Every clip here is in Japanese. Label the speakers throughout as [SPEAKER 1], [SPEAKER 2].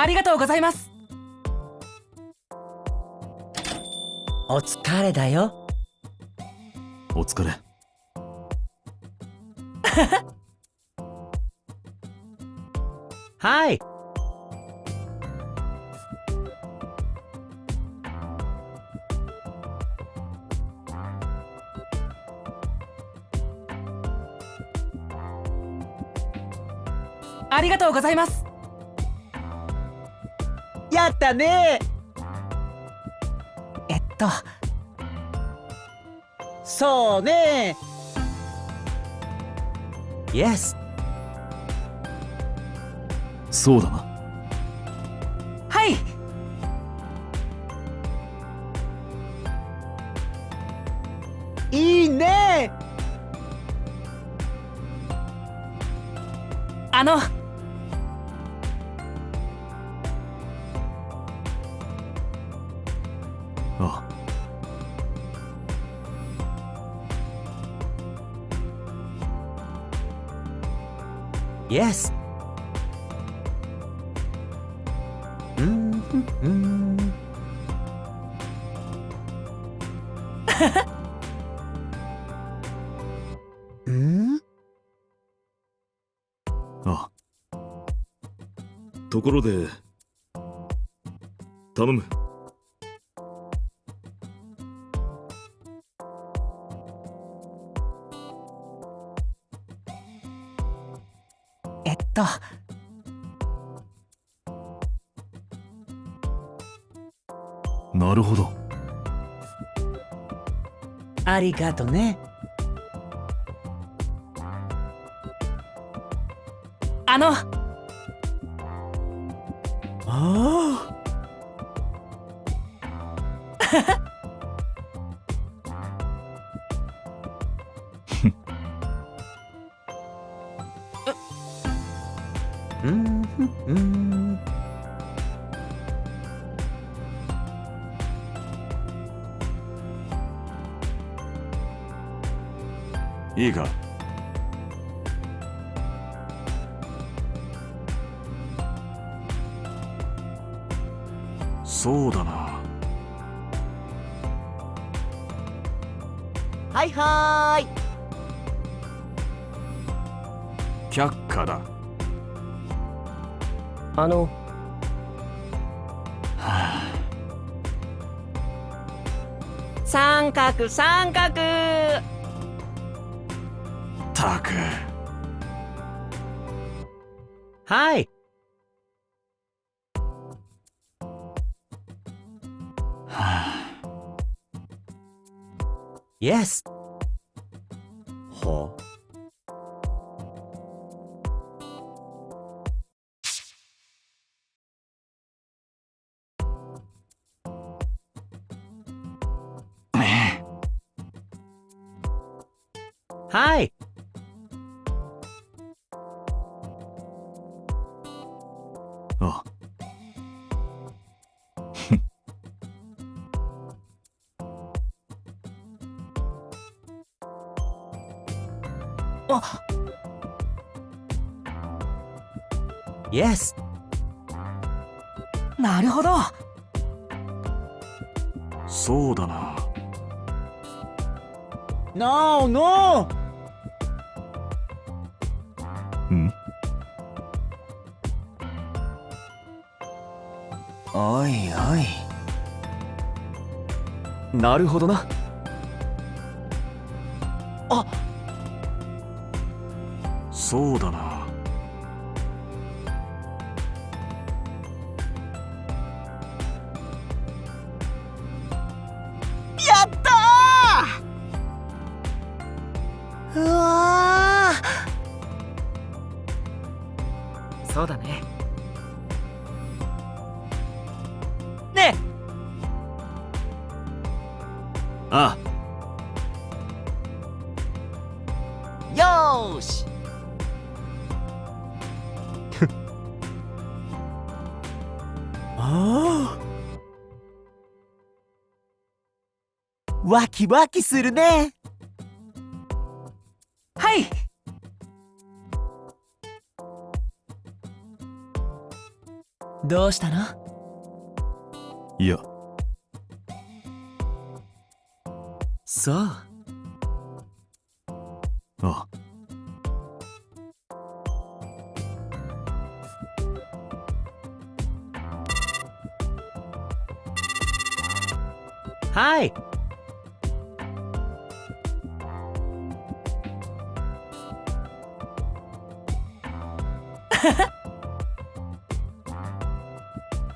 [SPEAKER 1] ありがとうございます。
[SPEAKER 2] お疲れだよ。
[SPEAKER 3] お疲れ。
[SPEAKER 2] はい。
[SPEAKER 1] ありがとうございます。
[SPEAKER 2] やったね。そうね。イエス。
[SPEAKER 3] そうだな。
[SPEAKER 1] はい。
[SPEAKER 2] いいね。
[SPEAKER 3] あ
[SPEAKER 2] イエス。
[SPEAKER 3] あ。ところで頼む。なるほど。
[SPEAKER 2] ありがとね。ああ。
[SPEAKER 3] いいか。そうだな。
[SPEAKER 2] はいはーい。
[SPEAKER 3] 却下だ。
[SPEAKER 2] 三角三角。
[SPEAKER 3] たく。
[SPEAKER 2] はい。イエス。ははい。
[SPEAKER 3] あ。
[SPEAKER 2] イエス。
[SPEAKER 1] なるほど。
[SPEAKER 3] そうだな。
[SPEAKER 2] ノーノー。
[SPEAKER 3] ん？
[SPEAKER 2] おいおい。
[SPEAKER 3] なるほどな。そうだな。
[SPEAKER 2] やったー。うわー。そうだね。ね。
[SPEAKER 3] あ
[SPEAKER 2] よーし。ああ。ワキワキするね。
[SPEAKER 1] はい。どうしたの？
[SPEAKER 3] いや、
[SPEAKER 2] そう。
[SPEAKER 3] あ
[SPEAKER 2] はい。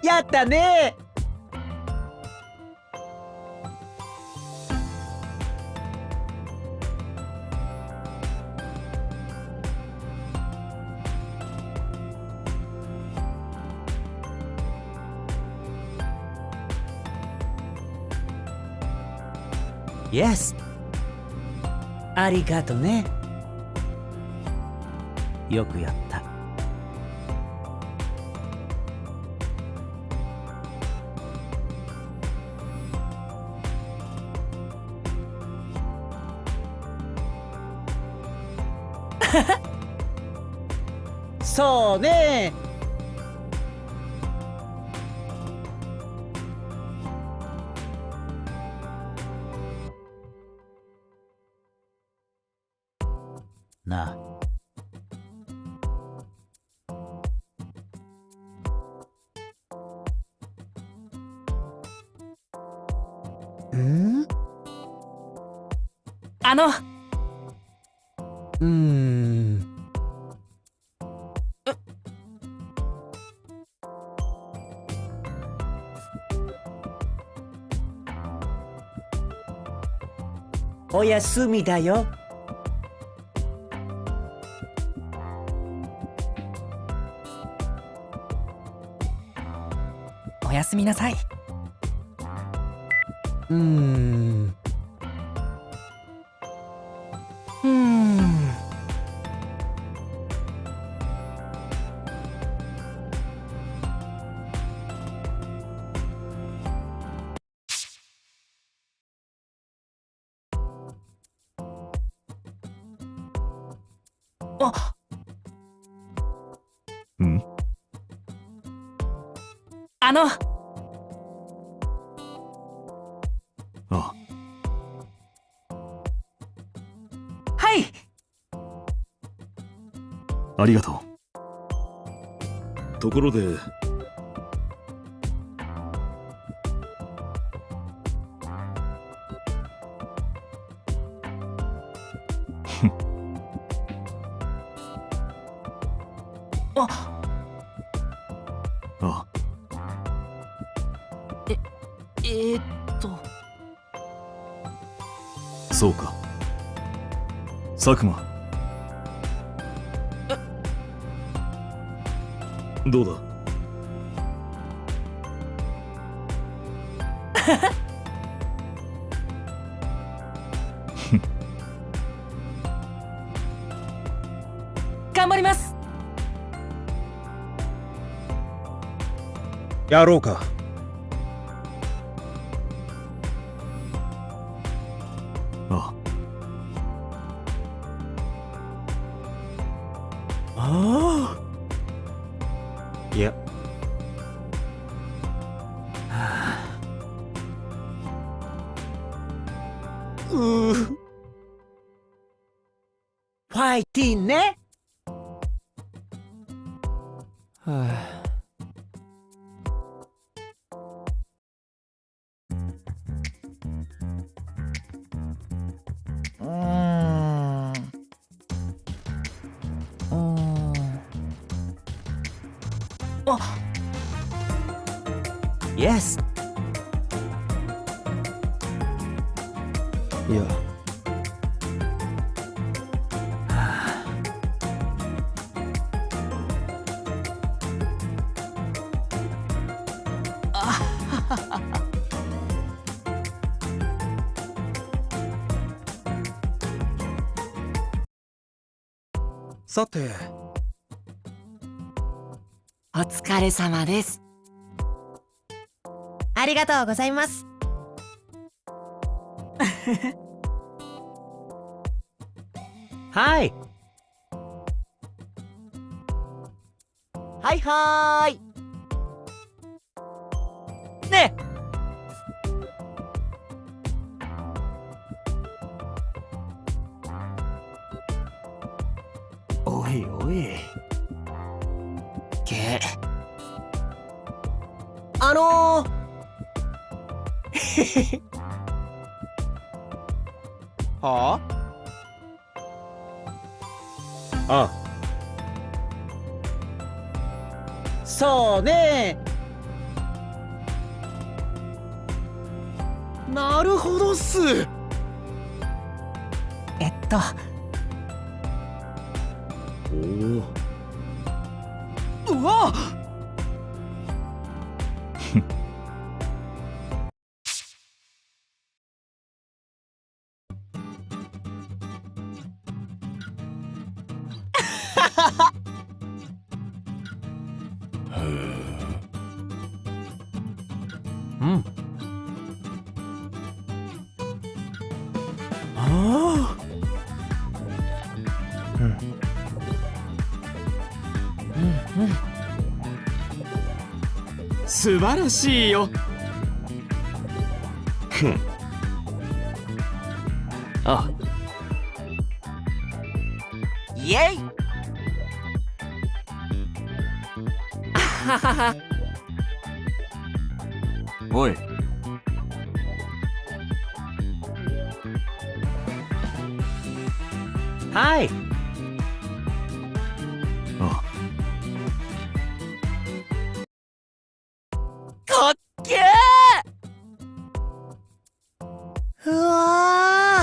[SPEAKER 2] やったね。イエス。ありがとね。よくやった。そうね。なあ。ん？
[SPEAKER 1] あの、
[SPEAKER 2] おやすみだよ。
[SPEAKER 1] おやすみなさい。
[SPEAKER 2] うーん。
[SPEAKER 1] あ、
[SPEAKER 3] うん
[SPEAKER 1] あの、
[SPEAKER 3] あ
[SPEAKER 1] はい。
[SPEAKER 3] ありがとう。ところで、
[SPEAKER 1] あ、
[SPEAKER 3] あ
[SPEAKER 1] えーっと、
[SPEAKER 3] そうか。佐久間。どうだ？
[SPEAKER 1] 頑張ります。
[SPEAKER 4] やろうか。
[SPEAKER 3] あ
[SPEAKER 2] ああ。いや。ファイティンね。はあ。
[SPEAKER 1] あ、
[SPEAKER 2] イエス。
[SPEAKER 4] いや、さて、
[SPEAKER 5] お疲れ様です。ありがとうございます。
[SPEAKER 2] はい。はいはーい。いおい。
[SPEAKER 5] け。
[SPEAKER 4] は
[SPEAKER 2] あ、そうね。
[SPEAKER 4] なるほどっす。
[SPEAKER 2] おお。
[SPEAKER 1] うわ
[SPEAKER 2] うん。ああ。
[SPEAKER 4] 素晴らしいよ。
[SPEAKER 2] あ、
[SPEAKER 1] イエイ
[SPEAKER 2] おい。はい。あ、
[SPEAKER 1] かっけー。うわ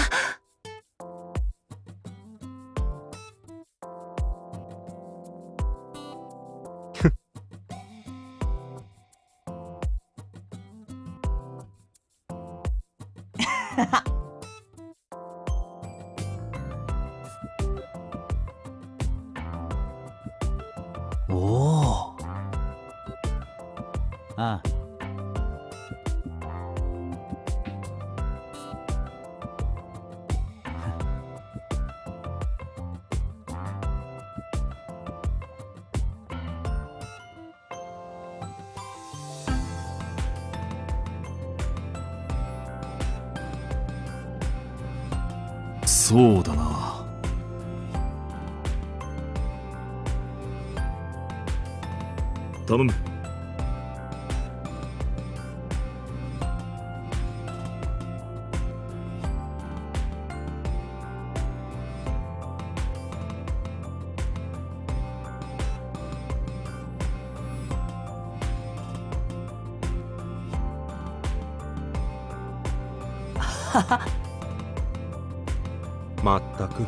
[SPEAKER 2] おお。ああ。
[SPEAKER 3] そうだな。頼む。
[SPEAKER 4] まったく。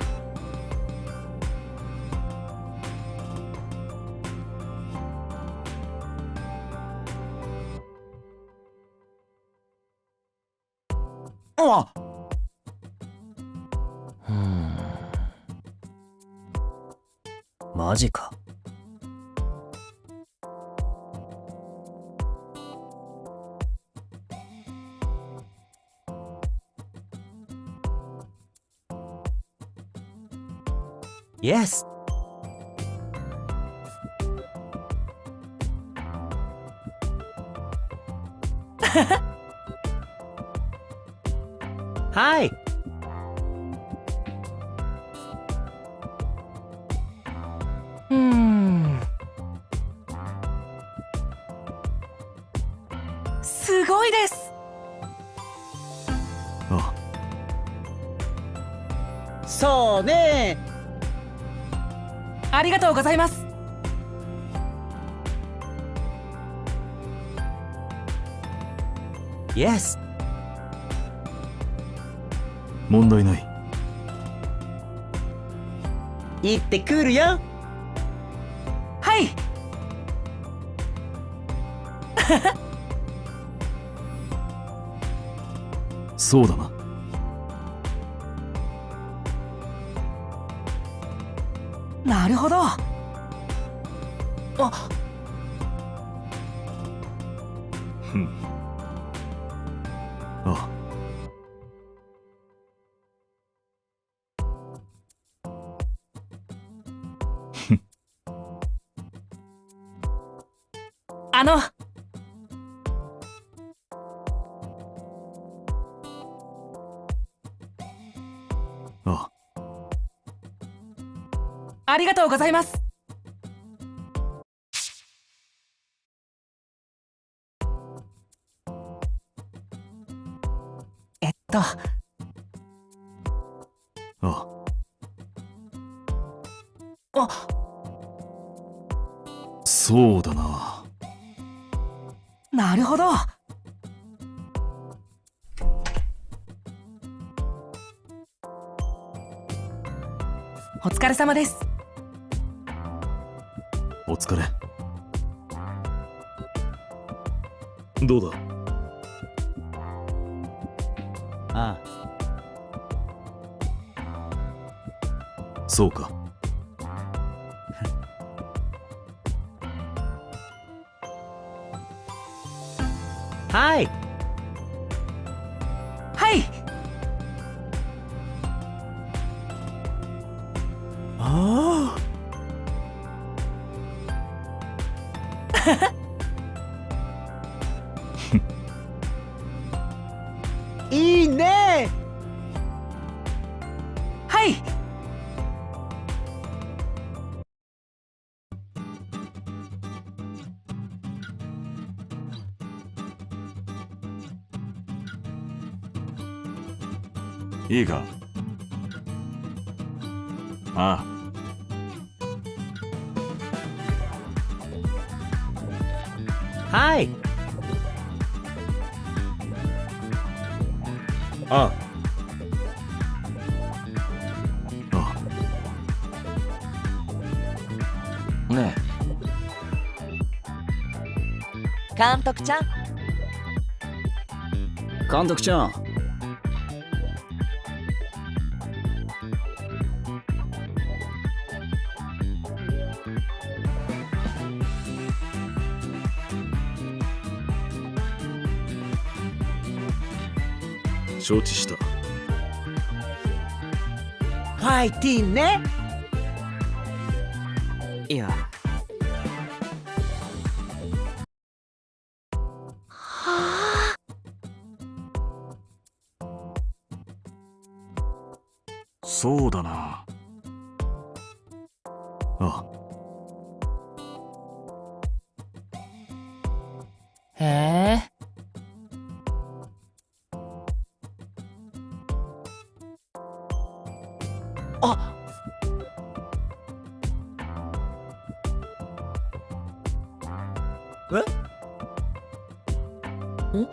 [SPEAKER 1] あ
[SPEAKER 2] マジか。イエス。はい。
[SPEAKER 1] すごいです。
[SPEAKER 3] あ、
[SPEAKER 2] そうね。
[SPEAKER 1] ありがとうございます。
[SPEAKER 2] イエス。
[SPEAKER 3] 問題ない。
[SPEAKER 2] 行ってくるよ。
[SPEAKER 1] はい。
[SPEAKER 3] そうだな。
[SPEAKER 1] なるほど。あ、
[SPEAKER 3] ふん。あ、
[SPEAKER 1] あの、
[SPEAKER 3] あ、
[SPEAKER 1] ありがとうございます。
[SPEAKER 3] あ
[SPEAKER 1] あ、
[SPEAKER 3] そうだな。
[SPEAKER 1] なるほど。お疲れ様です。
[SPEAKER 3] お疲れ。どうだ。
[SPEAKER 2] あ
[SPEAKER 3] そうか。
[SPEAKER 2] あ、はい。
[SPEAKER 1] はい。
[SPEAKER 2] ああ。いいね。
[SPEAKER 1] はい。
[SPEAKER 3] いいか。あ
[SPEAKER 2] はい。
[SPEAKER 4] あ
[SPEAKER 3] あ。ね
[SPEAKER 5] 監督ちゃん。
[SPEAKER 3] 監督ちゃん。承知した。
[SPEAKER 2] ファイティーンね。
[SPEAKER 5] いや。
[SPEAKER 3] そうだな。あ
[SPEAKER 5] へえ。あ。
[SPEAKER 2] ん？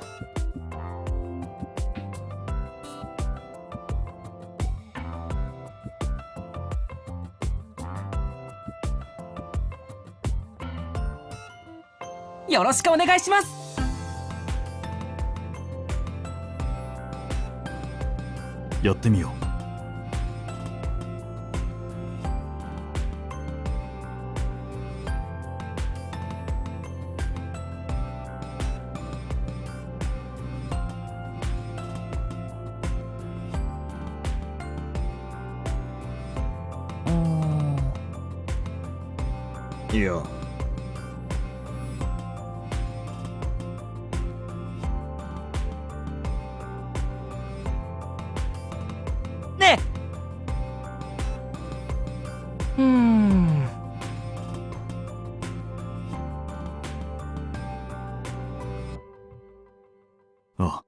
[SPEAKER 1] よろしくお願いします。
[SPEAKER 3] やってみよう。いや。
[SPEAKER 2] ね。
[SPEAKER 3] あ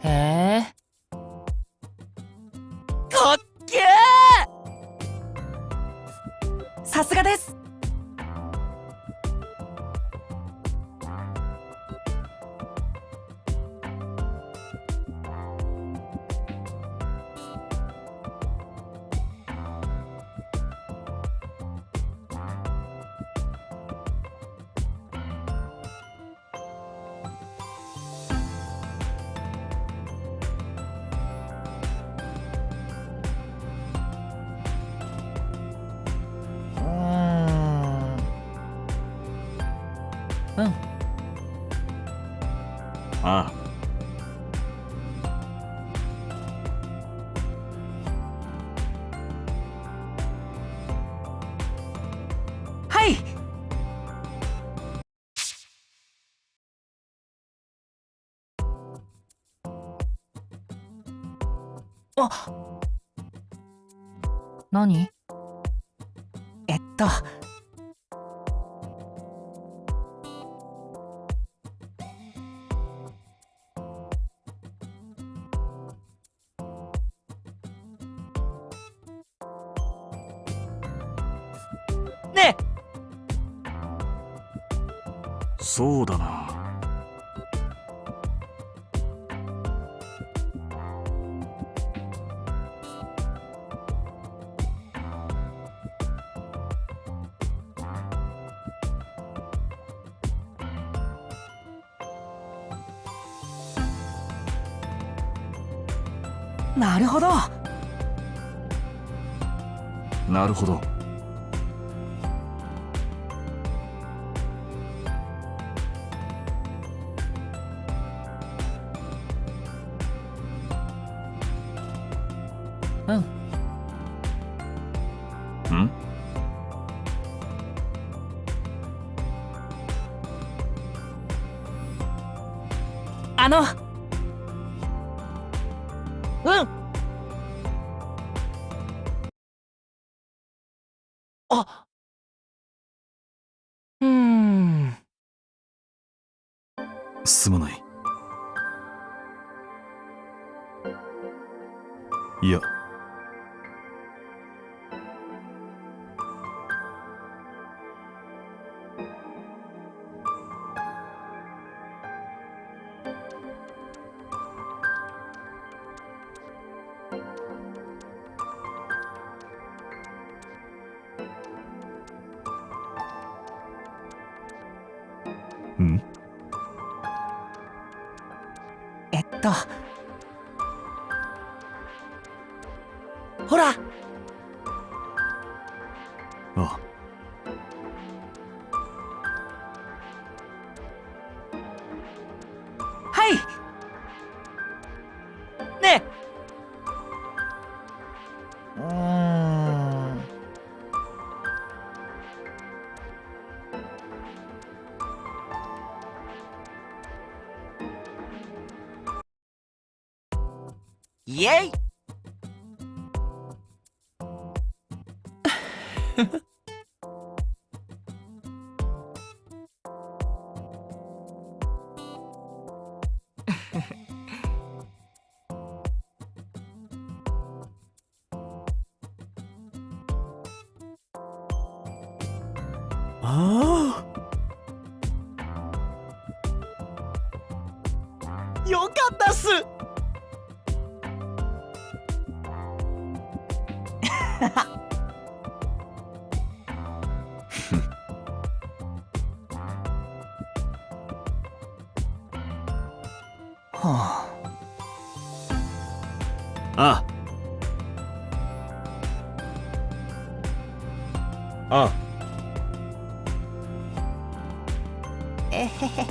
[SPEAKER 5] へえ。
[SPEAKER 2] かっけー。
[SPEAKER 1] さすがです。
[SPEAKER 3] あ
[SPEAKER 1] あ、
[SPEAKER 5] 何？
[SPEAKER 1] えっとねえ、
[SPEAKER 3] そうだな。
[SPEAKER 1] なるほど。
[SPEAKER 3] なるほど。
[SPEAKER 5] うん。
[SPEAKER 3] ん？
[SPEAKER 5] うん。あ、
[SPEAKER 3] すまない。いや、ん？
[SPEAKER 1] ほら、
[SPEAKER 3] あ、
[SPEAKER 1] はい。ね
[SPEAKER 5] うーん。
[SPEAKER 1] イエイ。
[SPEAKER 4] ああ、よかったっす。
[SPEAKER 1] は
[SPEAKER 3] あ、
[SPEAKER 4] あ
[SPEAKER 5] えへへ。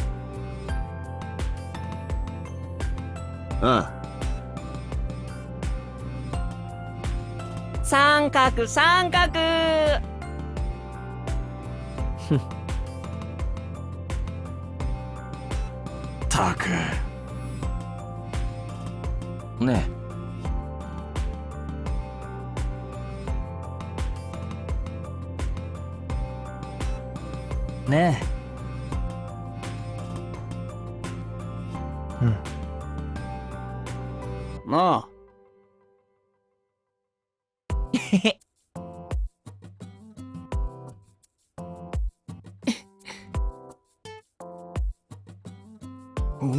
[SPEAKER 3] あ
[SPEAKER 1] 三角三角。
[SPEAKER 3] たく。
[SPEAKER 5] ねえ。ねえ。
[SPEAKER 4] なあ。おお。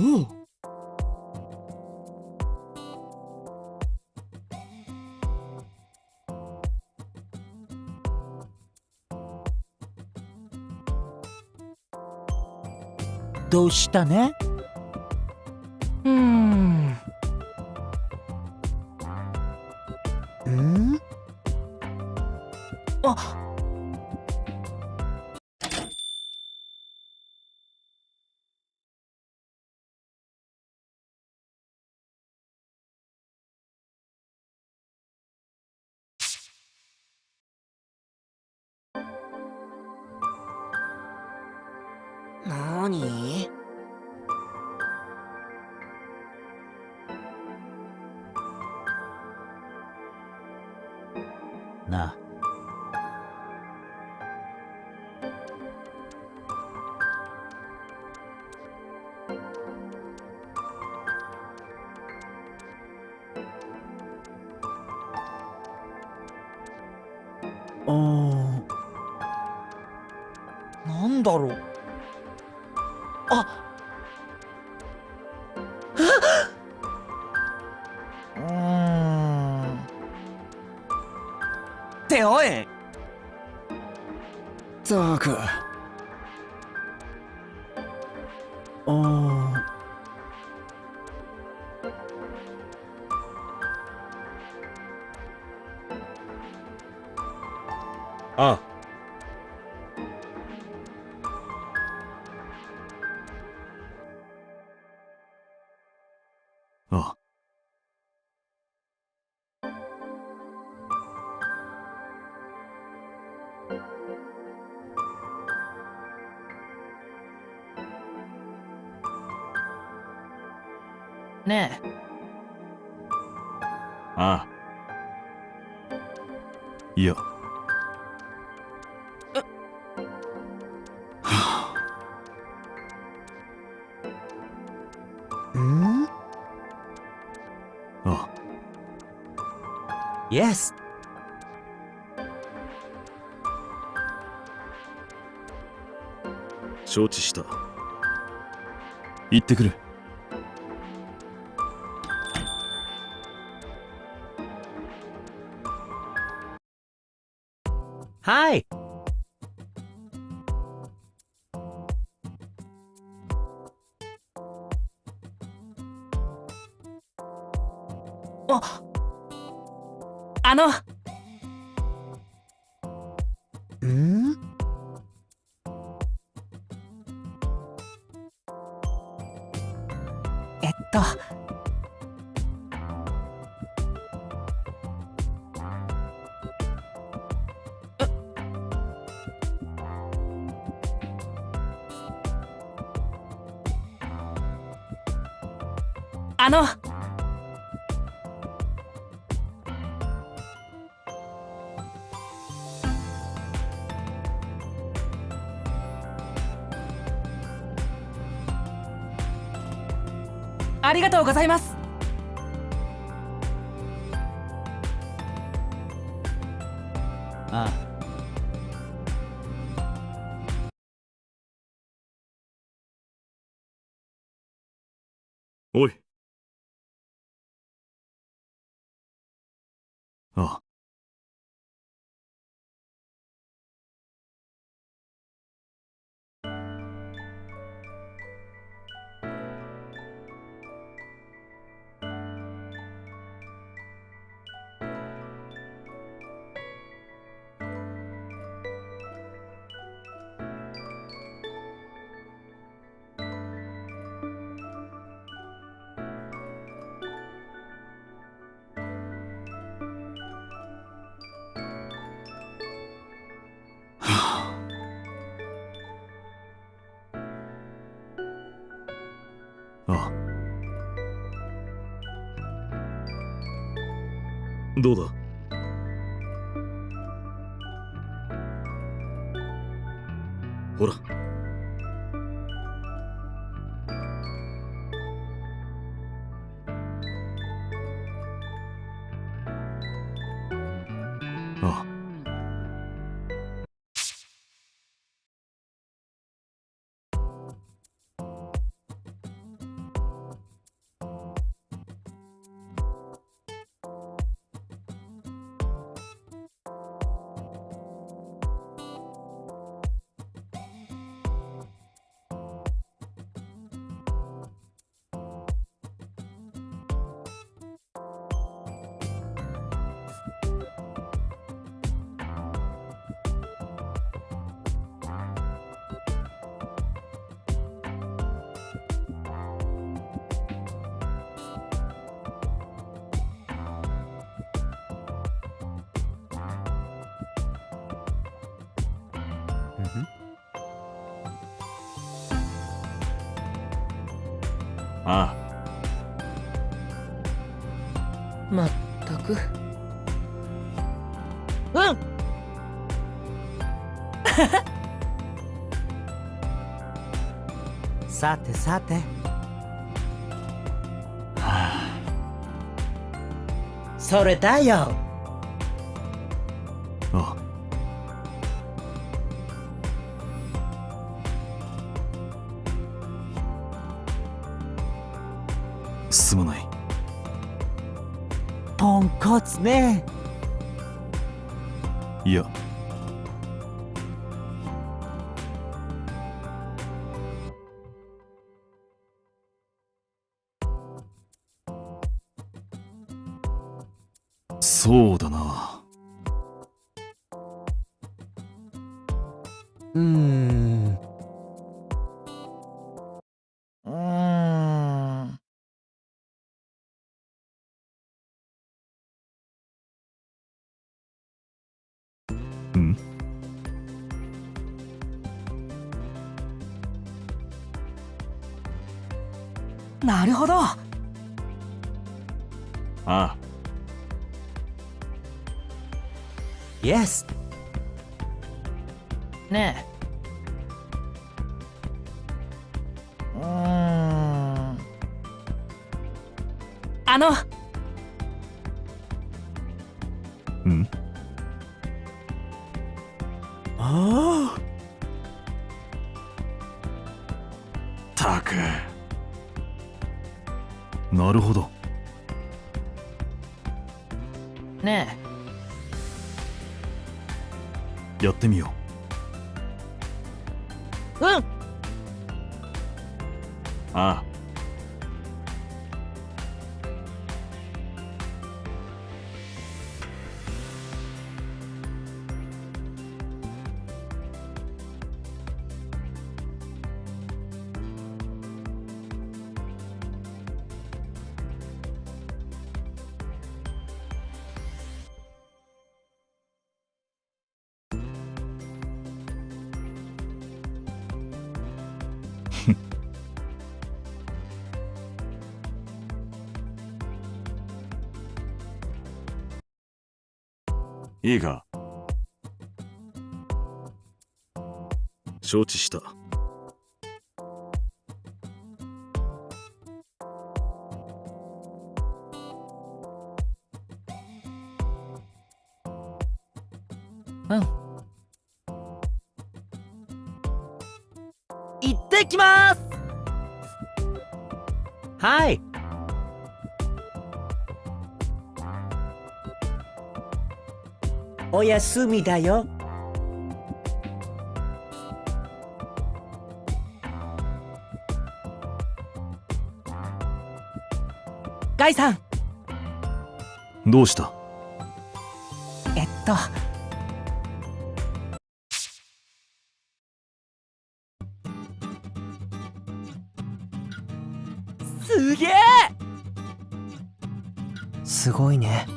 [SPEAKER 2] どうしたね？
[SPEAKER 1] ん。あ、なーに？
[SPEAKER 2] な。
[SPEAKER 5] なんだろう。あうーん。
[SPEAKER 4] っておい。ったく。ああ。
[SPEAKER 5] ねえ。
[SPEAKER 4] ああ。いや。ああ。
[SPEAKER 2] Yes!
[SPEAKER 4] 承知した。行ってくる。
[SPEAKER 2] はい
[SPEAKER 1] あの
[SPEAKER 2] ん
[SPEAKER 1] えっとあのありがとうございます。
[SPEAKER 2] あ
[SPEAKER 4] おい。ああ。ああ。どうだ。ほら。ああ。あ
[SPEAKER 3] まったく。
[SPEAKER 5] うんさてさてそれだよ。
[SPEAKER 4] あすまない。
[SPEAKER 5] ポンコツね。
[SPEAKER 4] いやそうだな。
[SPEAKER 5] うーん。
[SPEAKER 4] うん
[SPEAKER 1] なるほど。
[SPEAKER 4] ああ
[SPEAKER 5] イエス。
[SPEAKER 3] ね
[SPEAKER 1] あの
[SPEAKER 4] うん
[SPEAKER 5] ああ。
[SPEAKER 4] たくなるほど。
[SPEAKER 3] えね
[SPEAKER 4] やってみよ
[SPEAKER 3] えうん
[SPEAKER 4] う。ああいいか。承知した。
[SPEAKER 3] うん
[SPEAKER 5] 行ってきます。はい。おやすみだよ。
[SPEAKER 1] ガイさん。
[SPEAKER 4] どうした？
[SPEAKER 1] すげえ。
[SPEAKER 5] すごいね。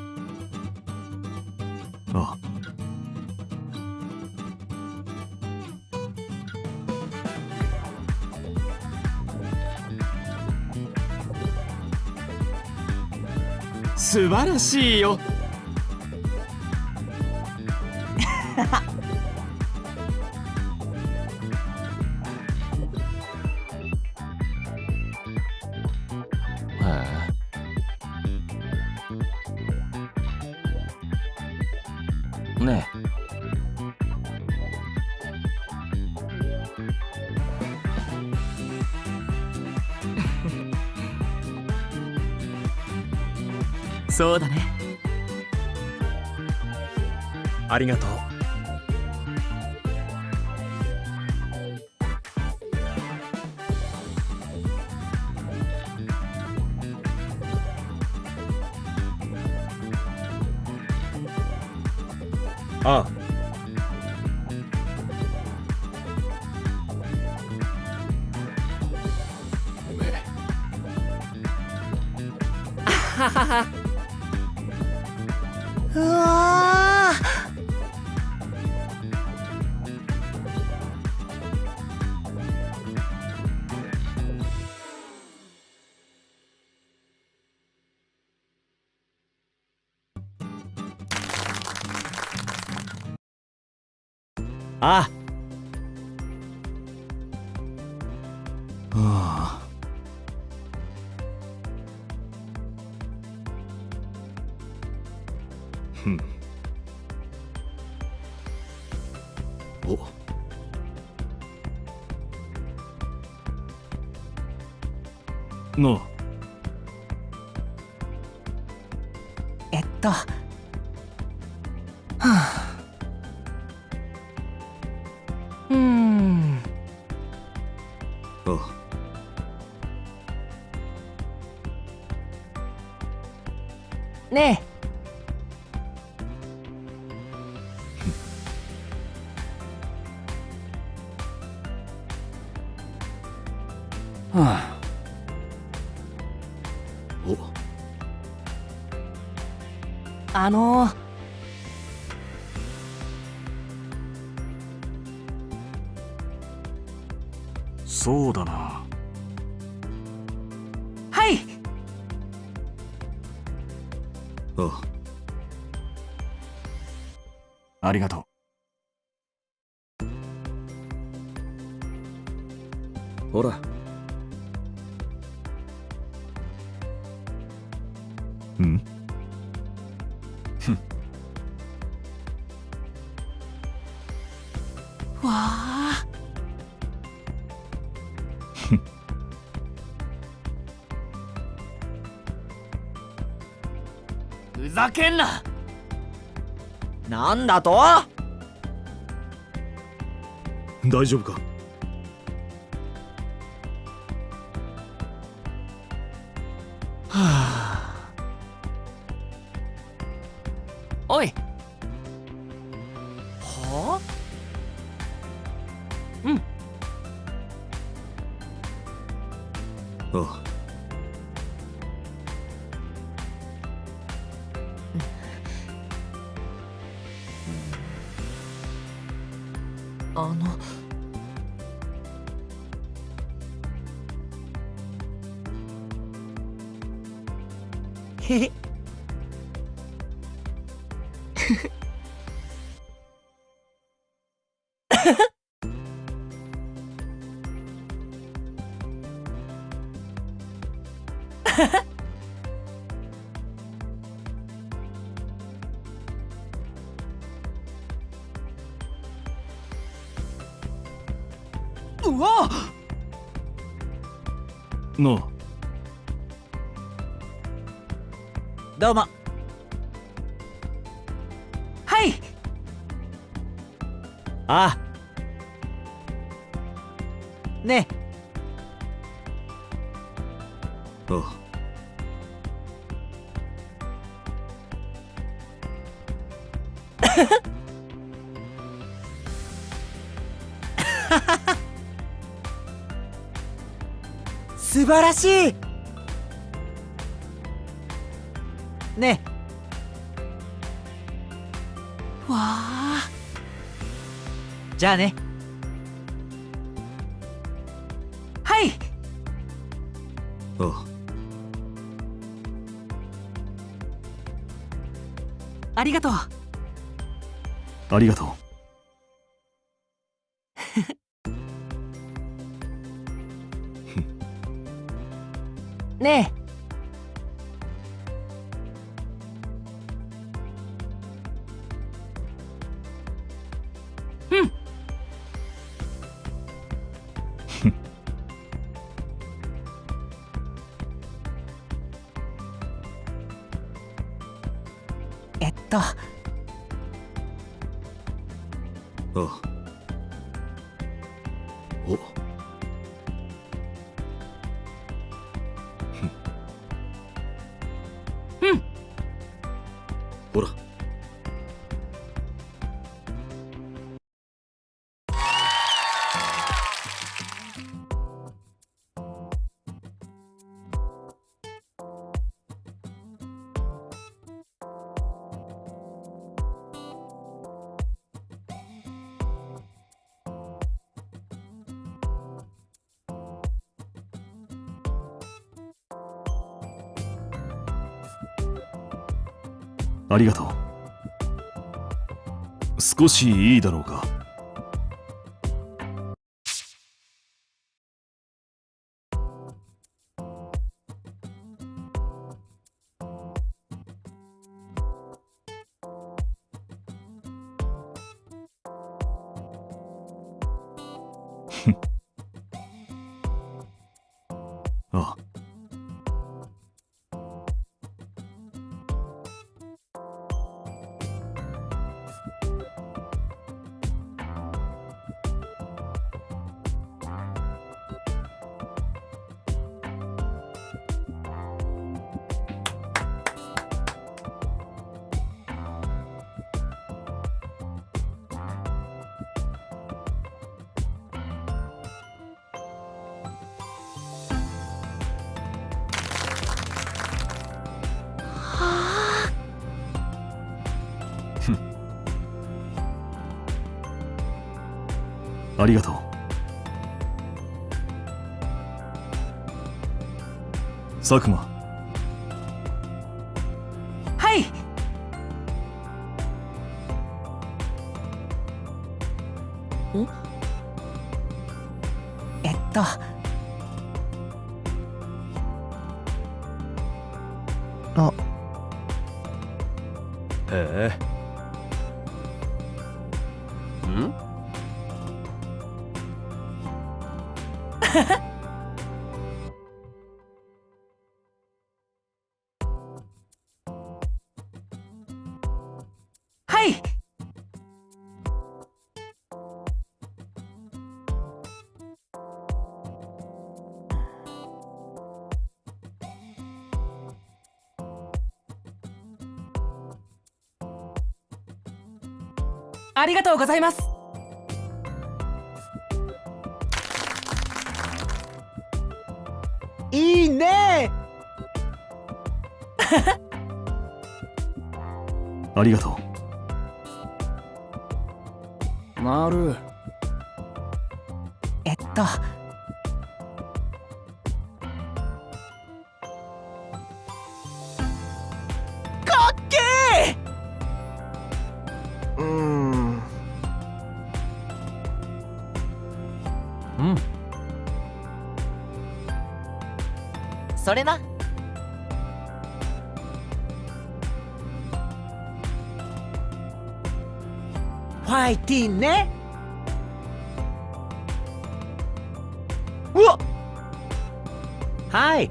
[SPEAKER 4] ああ
[SPEAKER 1] 素晴らしいよ。
[SPEAKER 3] ね
[SPEAKER 1] そうだね。
[SPEAKER 2] ありがとう。ああ。
[SPEAKER 5] うわー。
[SPEAKER 2] あ
[SPEAKER 4] あふんおなあ
[SPEAKER 1] はあ
[SPEAKER 4] あ
[SPEAKER 1] ねえ。はあ。
[SPEAKER 4] おそうだな。
[SPEAKER 1] はい。
[SPEAKER 4] ああ、ありがとう。ほら。うん
[SPEAKER 1] わあ。ふざけんな。
[SPEAKER 5] なんだと？
[SPEAKER 4] 大丈夫か？
[SPEAKER 1] おい。はあ？うん。
[SPEAKER 4] あ
[SPEAKER 1] あの。
[SPEAKER 5] へへ。
[SPEAKER 1] うわ。
[SPEAKER 4] なあ
[SPEAKER 5] どうも。
[SPEAKER 1] はい。
[SPEAKER 5] あね
[SPEAKER 4] あ
[SPEAKER 5] 素晴らしいね。
[SPEAKER 1] わあ。
[SPEAKER 5] じゃあね。
[SPEAKER 1] はい。
[SPEAKER 4] あ
[SPEAKER 1] ありがとう。
[SPEAKER 4] ありがとう。
[SPEAKER 1] ねえ。うん。
[SPEAKER 4] あお
[SPEAKER 1] うん。
[SPEAKER 4] ほら。ありがとう。少しいいだろうか。ああ。ありがとう。佐久間。
[SPEAKER 1] はい。えっと
[SPEAKER 5] あ、
[SPEAKER 3] へえ。ん？
[SPEAKER 1] はい。ありがとうございます。
[SPEAKER 5] いいね。
[SPEAKER 4] ありがとう。
[SPEAKER 3] なる。
[SPEAKER 1] かっけー。
[SPEAKER 3] うん。
[SPEAKER 1] それな。
[SPEAKER 5] ファイティーンね。
[SPEAKER 1] うわっ。
[SPEAKER 5] はい。
[SPEAKER 1] っ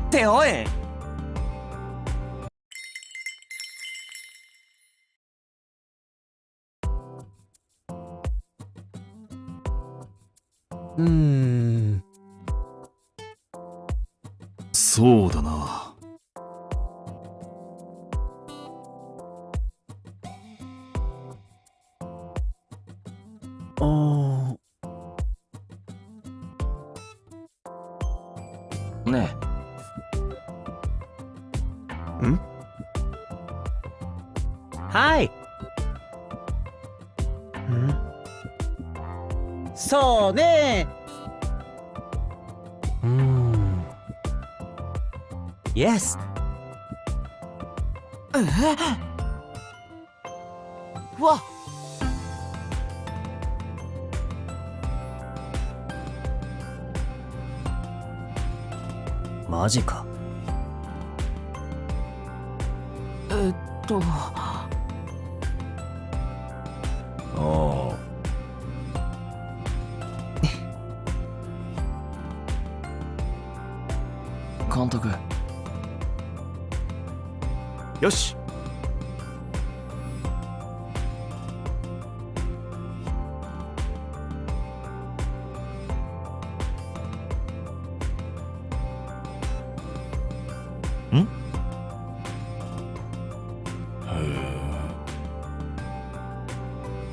[SPEAKER 1] ておい。
[SPEAKER 4] そうだな。
[SPEAKER 3] ね
[SPEAKER 5] はい。そうね。イエス。
[SPEAKER 1] うわっ。
[SPEAKER 2] マジか。
[SPEAKER 3] おお。監督。
[SPEAKER 4] よし。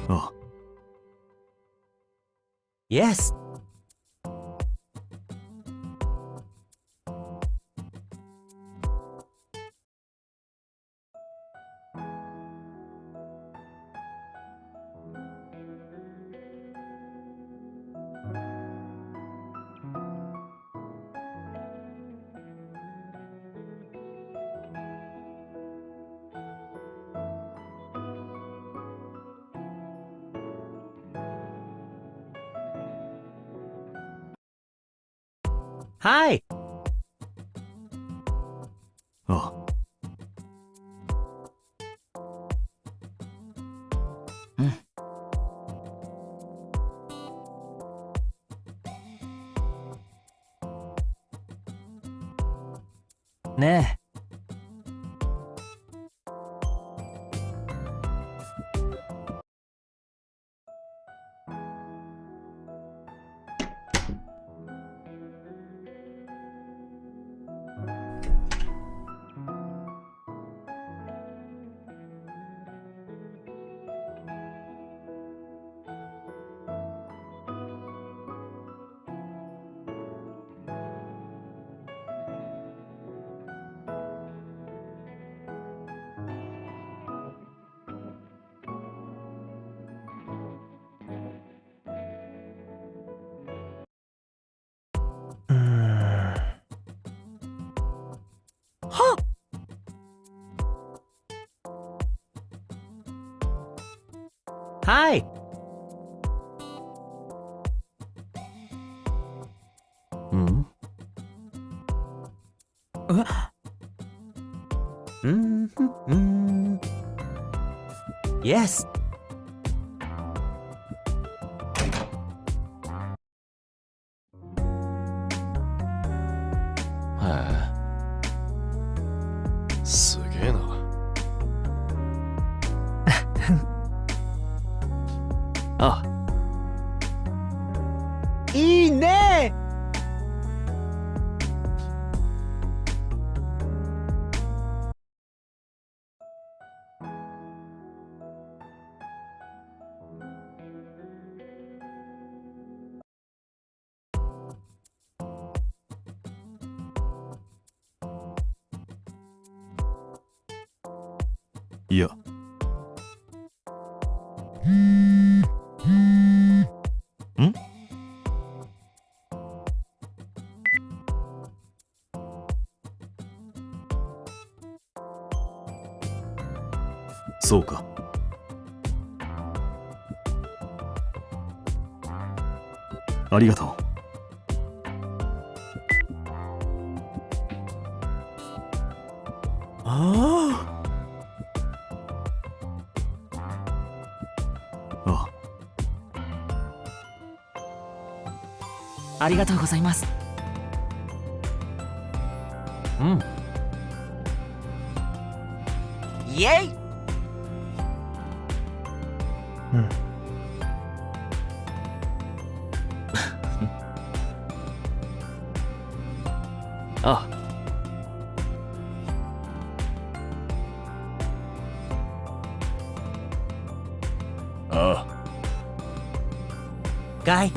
[SPEAKER 4] ああ。
[SPEAKER 5] イエス。はい。
[SPEAKER 4] ああ。
[SPEAKER 1] ね
[SPEAKER 5] うーん。はっ。
[SPEAKER 2] はい。
[SPEAKER 4] うん
[SPEAKER 2] うんうん。Yes。
[SPEAKER 3] へえ。すげえな。
[SPEAKER 4] あ
[SPEAKER 2] いいね。
[SPEAKER 4] いやんそうか。ありがとう。
[SPEAKER 5] あ
[SPEAKER 4] あ
[SPEAKER 1] ありがとうございます。
[SPEAKER 2] うん。イエイ。
[SPEAKER 5] うん。
[SPEAKER 4] あああ
[SPEAKER 2] ガイ。